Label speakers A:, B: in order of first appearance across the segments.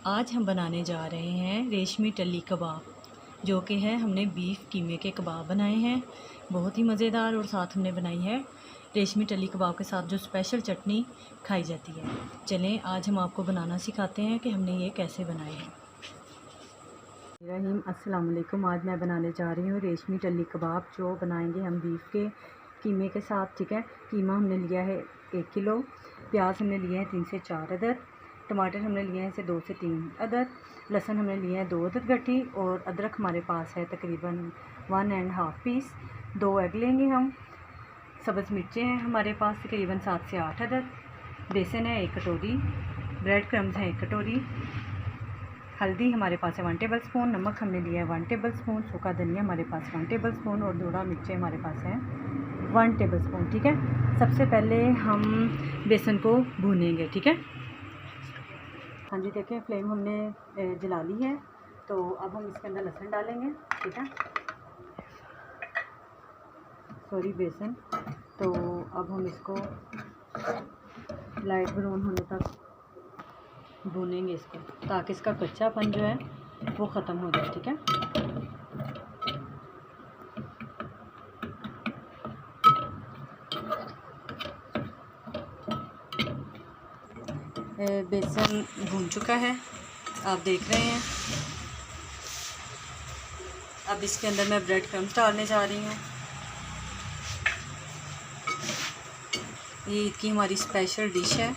A: आज हम बनाने जा रहे हैं रेशमी टली कबाब, जो कि है हमने बीफ कीमे के कबाब बनाए हैं। बहुत ही मज़ेदार। और साथ हमने बनाई है रेशमी टली कबाब के साथ जो स्पेशल चटनी खाई जाती है। चलें आज हम आपको बनाना सिखाते हैं कि हमने ये कैसे बनाए हैं। रहीम अस्सलाम वालेकुम। आज मैं बनाने जा रही हूँ रेशमी टली कबाब, जो बनाएंगे हम बीफ के कीमे के साथ। ठीक है, कीमा हमने लिया है 1 किलो, प्याज हमने लिए हैं 3 से 4 अदद, टमाटर हमने लिए हैं इसे 2 से 3 अदद, लहसुन हमने लिए हैं 2 अदद गट्ठी, और अदरक हमारे पास है तकरीबन 1.5 पीस। 2 एग लेंगे हम। सब्ज़ मिर्चें हैं हमारे पास तकरीबन 7 से 8 अदद, बेसन है 1 कटोरी, ब्रेड क्रम्स हैं 1 कटोरी, हल्दी हमारे पास है 1 टेबल स्पून, नमक हमने लिया है 1 टेबल स्पून, सूखा धनिया हमारे पास 1 टेबल स्पून, और धोड़ा मिर्चें हमारे पास हैं 1 टेबल स्पून। ठीक है, सबसे पहले हम बेसन को भूनेंगे। ठीक है, हाँ जी, देखें फ्लेम हमने जला ली है। तो अब हम इसके अंदर लहसुन डालेंगे। ठीक है, सॉरी बेसन। तो अब हम इसको लाइट ब्राउन होने तक भूनेंगे इसको, ताकि इसका कच्चापन जो है वो ख़त्म हो जाए। ठीक है, बेसन भून चुका है, आप देख रहे हैं। अब इसके अंदर मैं ब्रेड क्रम्स डालने जा रही हूँ। ये ईद की हमारी स्पेशल डिश है,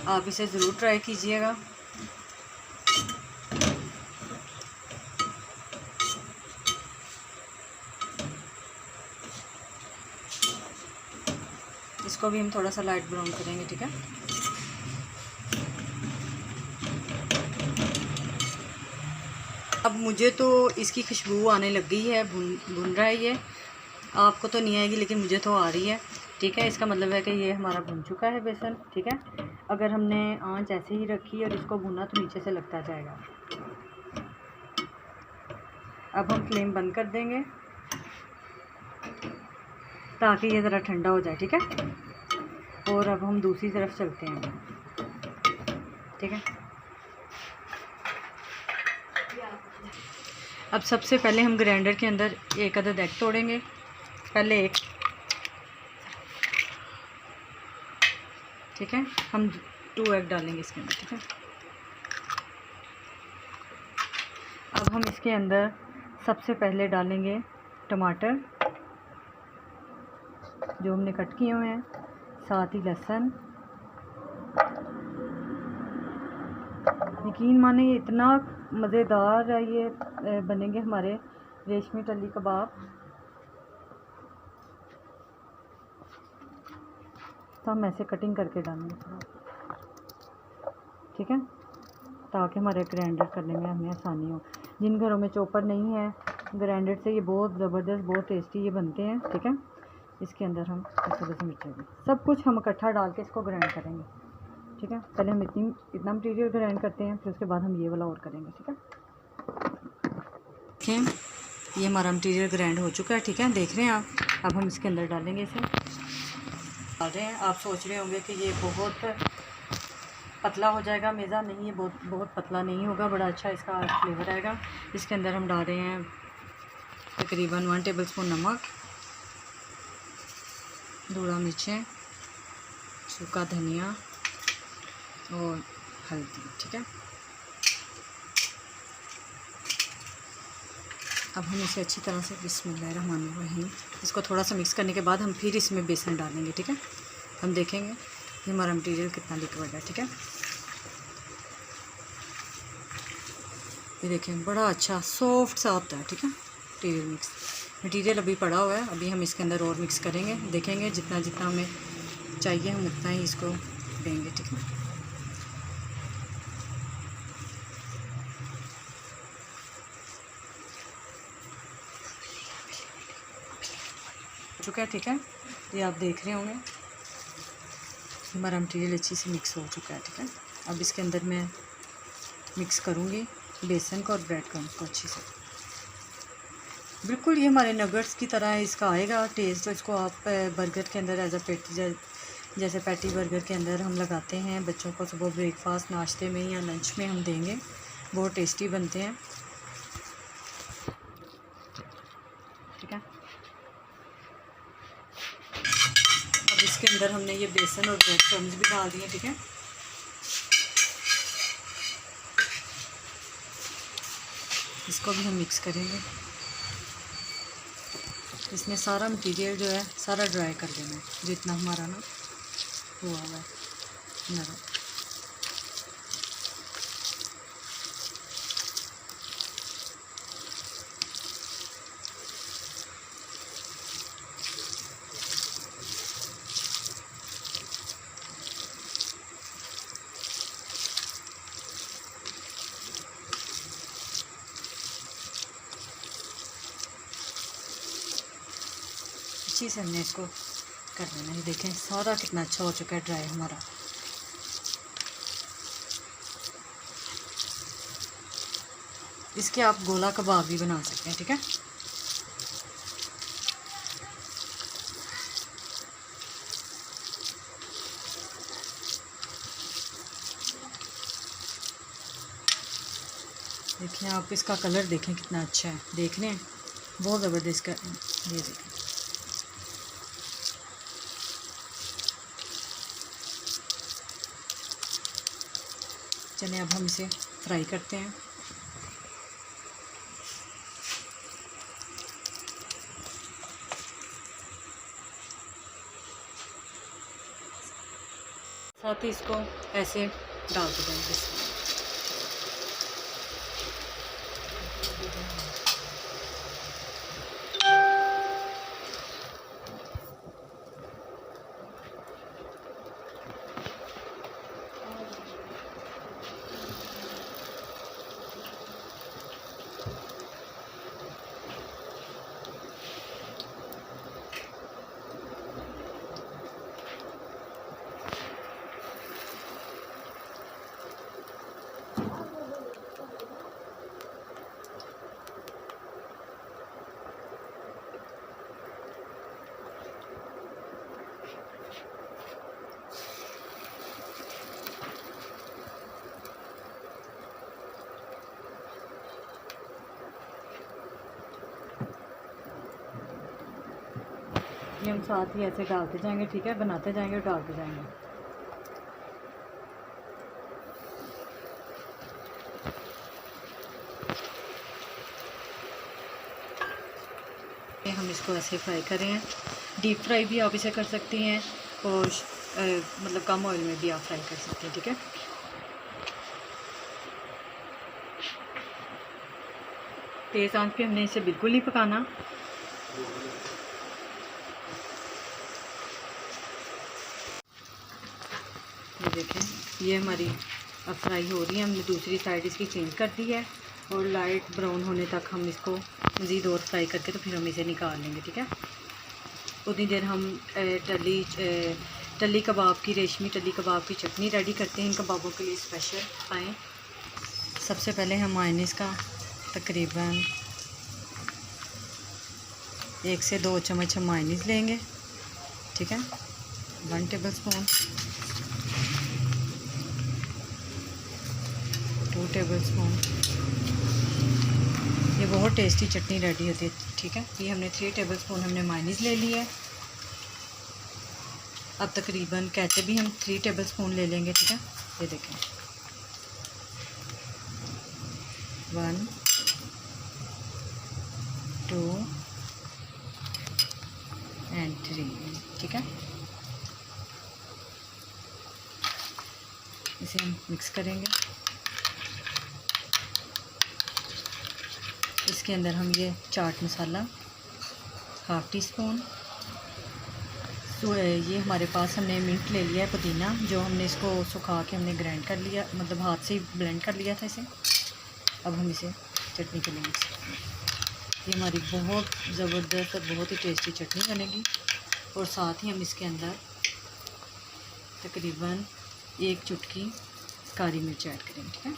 A: आप इसे ज़रूर ट्राई कीजिएगा। इसको भी हम थोड़ा सा लाइट ब्राउन करेंगे। ठीक है, अब मुझे तो इसकी खुशबू आने लग गई है, भुन रहा है ये। आपको तो नहीं आएगी लेकिन मुझे तो आ रही है। ठीक है, इसका मतलब है कि ये हमारा भुन चुका है बेसन। ठीक है, अगर हमने आंच ऐसे ही रखी और इसको भुना तो नीचे से लगता जाएगा। अब हम फ्लेम बंद कर देंगे ताकि ये ज़रा ठंडा हो जाए। ठीक है, और अब हम दूसरी तरफ चलते हैं। ठीक है, अब सबसे पहले हम ग्राइंडर के अंदर 1 अदद एग तोड़ेंगे। पहले एक, ठीक है, हम 2 एग डालेंगे इसके अंदर। ठीक है, अब हम इसके अंदर सबसे पहले डालेंगे टमाटर जो हमने कट किए हुए हैं, साथ ही लहसुन। यकीन माने ये इतना मज़ेदार है, ये बनेंगे हमारे रेशमी टली कबाब। तो हम ऐसे कटिंग करके डालेंगे थोड़ा। ठीक है, ताकि हमारे ग्राइंडर करने में हमें आसानी हो। जिन घरों में चॉपर नहीं है, ग्राइंडर से ये बहुत ज़बरदस्त, बहुत टेस्टी ये बनते हैं। ठीक है, इसके अंदर हम सब्ज़ मिर्चें सब कुछ हम इकट्ठा डाल के इसको ग्राइंड करेंगे। ठीक है, पहले हम इतना मटीरियल ग्राइंड करते हैं, फिर उसके बाद हम ये वाला और करेंगे। ठीक है, देखें ये हमारा मटीरियल ग्राइंड हो चुका है। ठीक है, देख रहे हैं आप। अब हम इसके अंदर डालेंगे, इसे डाल रहे हैं। आप सोच रहे होंगे कि ये बहुत पतला हो जाएगा मेज़ा। नहीं, ये बहुत पतला नहीं होगा, बड़ा अच्छा इसका फ्लेवर आएगा। इसके अंदर हम डाल रहे हैं तकरीबन 1 टेबल स्पून नमक, धोड़ा मिर्चें, सूखा धनिया और हल्दी। ठीक है, अब हम इसे अच्छी तरह से बिस्मिल्लाहिर्रहमानिर्रहीम इसको थोड़ा सा मिक्स करने के बाद हम फिर इसमें बेसन डालेंगे। ठीक है, हम देखेंगे कि हमारा मटीरियल कितना लिक्विड है। ठीक है, ये देखें बड़ा अच्छा सॉफ्ट सा होता है। ठीक है, मटीरियल अभी पड़ा हुआ है, अभी हम इसके अंदर और मिक्स करेंगे। देखेंगे जितना जितना हमें चाहिए हम उतना ही इसको देंगे। ठीक है, चुका है। ठीक है, ये आप देख रहे होंगे हमारा मटीरियल अच्छी से मिक्स हो चुका है। ठीक है, अब इसके अंदर मैं मिक्स करूँगी बेसन को और ब्रेड क्रम्स को अच्छी से। बिल्कुल ये हमारे नगट्स की तरह इसका आएगा टेस्ट। तो इसको आप बर्गर के अंदर एज अ जैसे पैटी बर्गर के अंदर हम लगाते हैं, बच्चों को सुबह ब्रेकफास्ट नाश्ते में या लंच में हम देंगे, बहुत टेस्टी बनते हैं। ठीक है, अब इसके अंदर हमने ये बेसन और ब्रेड क्रम्स भी डाल दिए। ठीक है, इसको भी हम मिक्स करेंगे। इसमें सारा मटेरियल जो है सारा ड्राई कर देना है, जितना हमारा ना हुआ है नरम। अच्छी से हमने इसको कर लेना है। देखें सारा कितना अच्छा हो चुका है ड्राई हमारा। इसके आप गोला कबाब भी बना सकते हैं। ठीक है, देखिए आप इसका कलर देखें कितना अच्छा है, देखने हैं बहुत ज़बरदस्त का। ये देखें चलिए अब हम इसे फ्राई करते हैं। साथ ही इसको ऐसे डाल देंगे। ये हम साथ ही ऐसे डालते जाएंगे। ठीक है, बनाते जाएंगे और डालते जाएंगे। हम इसको ऐसे फ्राई कर रहे हैं। डीप फ्राई भी आप इसे कर सकती हैं और मतलब कम ऑयल में भी आप फ्राई कर सकते हैं। ठीक है, तेज़ आंच पे हमने इसे बिल्कुल नहीं पकाना। ये देखें ये हमारी अब फ्राई हो रही है। हमने दूसरी साइड इसकी चेंज कर दी है और लाइट ब्राउन होने तक हम इसको मज़ीद और फ्राई करके तो फिर हम इसे निकाल लेंगे। ठीक है, उतनी देर हम टली कबाब की, रेशमी टली कबाब की चटनी रेडी करते हैं। इन कबाबों के लिए स्पेशल आएँ। सबसे पहले हम मायोनीज़ का तकरीबन 1 से 2 चम्मच हम मायोनीज़ लेंगे। ठीक है, 1 टेबलस्पून, 2 टेबलस्पून। ये बहुत टेस्टी चटनी रेडी होती है। ठीक है, ये हमने 3 टेबलस्पून हमने मायोनीज़ ले ली है। अब तकरीबन केचप भी हम 3 टेबलस्पून ले लेंगे। ठीक है, ये देखें 1 2 एंड 3। ठीक है, इसे हम मिक्स करेंगे। इसके अंदर हम ये चाट मसाला 1/2 टीस्पून, तो ये हमारे पास हमने मिंट ले लिया है, पुदीना, जो हमने इसको सुखा के हमने ग्राइंड कर लिया, मतलब हाथ से ही ब्लेंड कर लिया था इसे। अब हम इसे चटनी के लिए मिक्स करेंगे। ये हमारी बहुत ज़बरदस्त और बहुत ही टेस्टी चटनी बनेगी। और साथ ही हम इसके अंदर तकरीबन 1 चुटकी काली मिर्च ऐड करेंगे। ठीक है,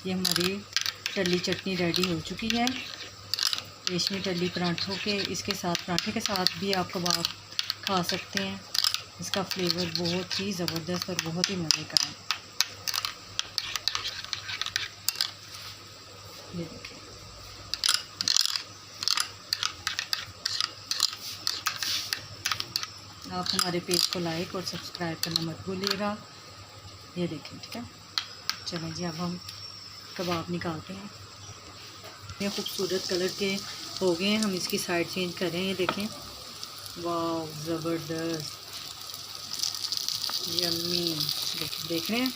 A: ये हमारी टली चटनी रेडी हो चुकी है। रेशमी टल्ली पराठों के इसके साथ, पराठे के साथ भी आप कबाब खा सकते हैं। इसका फ्लेवर बहुत ही ज़बरदस्त और बहुत ही मज़े का है। ये देखिए, आप हमारे पेज को लाइक और सब्सक्राइब करना मत भूलिएगा। ये देखें, ठीक है। चलें जी, अब हम कबाब निकालते हैं। ये खूबसूरत कलर के हो गए हैं, हम इसकी साइड चेंज कर रहे हैं। ये देखें, वाह ज़बरदस्त, यम्मी। देख रहे हैं।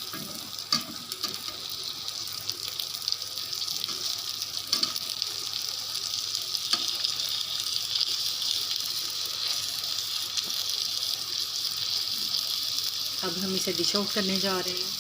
A: अब हम इसे डिश आउट करने जा रहे हैं।